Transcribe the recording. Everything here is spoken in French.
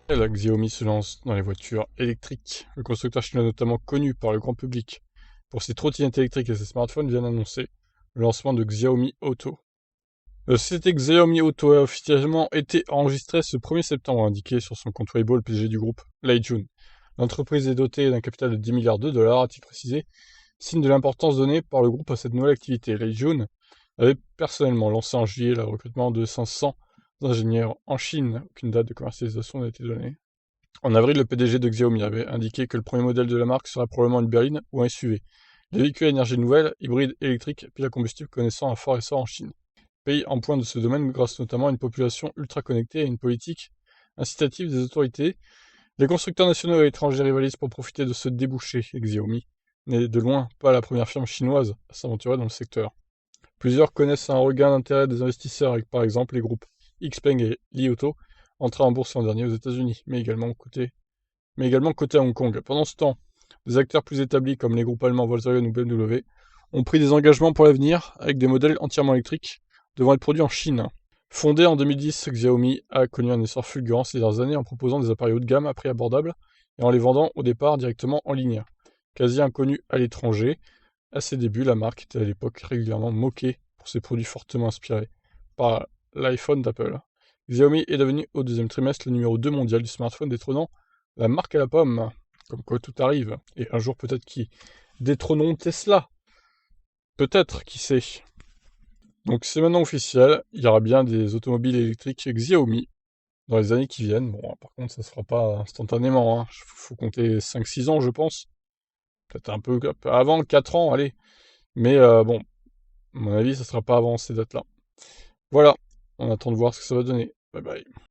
La Xiaomi se lance dans les voitures électriques. Le constructeur chinois notamment connu par le grand public pour ses trottinettes électriques et ses smartphones vient d'annoncer le lancement de Xiaomi Auto. La société Xiaomi Auto a officiellement été enregistrée ce 1er septembre, indiqué sur son compte Weibo le PDG du groupe, Lei Jun. L'entreprise est dotée d'un capital de 10 milliards de dollars, a-t-il précisé, signe de l'importance donnée par le groupe à cette nouvelle activité. Lei Jun avait personnellement lancé en juillet le recrutement de 500 ingénieurs en Chine. Aucune date de commercialisation n'a été donnée. En avril, le PDG de Xiaomi avait indiqué que le premier modèle de la marque serait probablement une berline ou un SUV. Les véhicules à énergie nouvelle, hybrides, électriques, piles à combustible connaissant un fort essor en Chine. Pays en point de ce domaine grâce notamment à une population ultra connectée et à une politique incitative des autorités. Les constructeurs nationaux et étrangers rivalisent pour profiter de ce débouché, et Xiaomi n'est de loin pas la première firme chinoise à s'aventurer dans le secteur. Plusieurs connaissent un regain d'intérêt des investisseurs avec par exemple les groupes Xpeng et Li Auto, entrés en bourse l'an dernier aux États-Unis, mais également cotés à Hong Kong. Pendant ce temps, des acteurs plus établis comme les groupes allemands Volkswagen ou BMW ont pris des engagements pour l'avenir avec des modèles entièrement électriques devant être produits en Chine. Fondé en 2010, Xiaomi a connu un essor fulgurant ces dernières années en proposant des appareils haut de gamme à prix abordable et en les vendant au départ directement en ligne. Quasi inconnue à l'étranger, à ses débuts, la marque était à l'époque régulièrement moquée pour ses produits fortement inspirés par l'iPhone d'Apple. Xiaomi est devenu au deuxième trimestre le numéro 2 mondial du smartphone, détrônant la marque à la pomme. Comme quoi tout arrive. Et un jour peut-être qui détrôneront Tesla. Peut-être, qui sait. Donc c'est maintenant officiel, il y aura bien des automobiles électriques Xiaomi dans les années qui viennent. Bon, par contre, ça se fera pas instantanément, hein. Faut compter 5-6 ans, je pense. Peut-être un peu avant, 4 ans, allez. Mais bon, à mon avis, ça sera pas avant ces dates-là. Voilà, on attend de voir ce que ça va donner. Bye bye.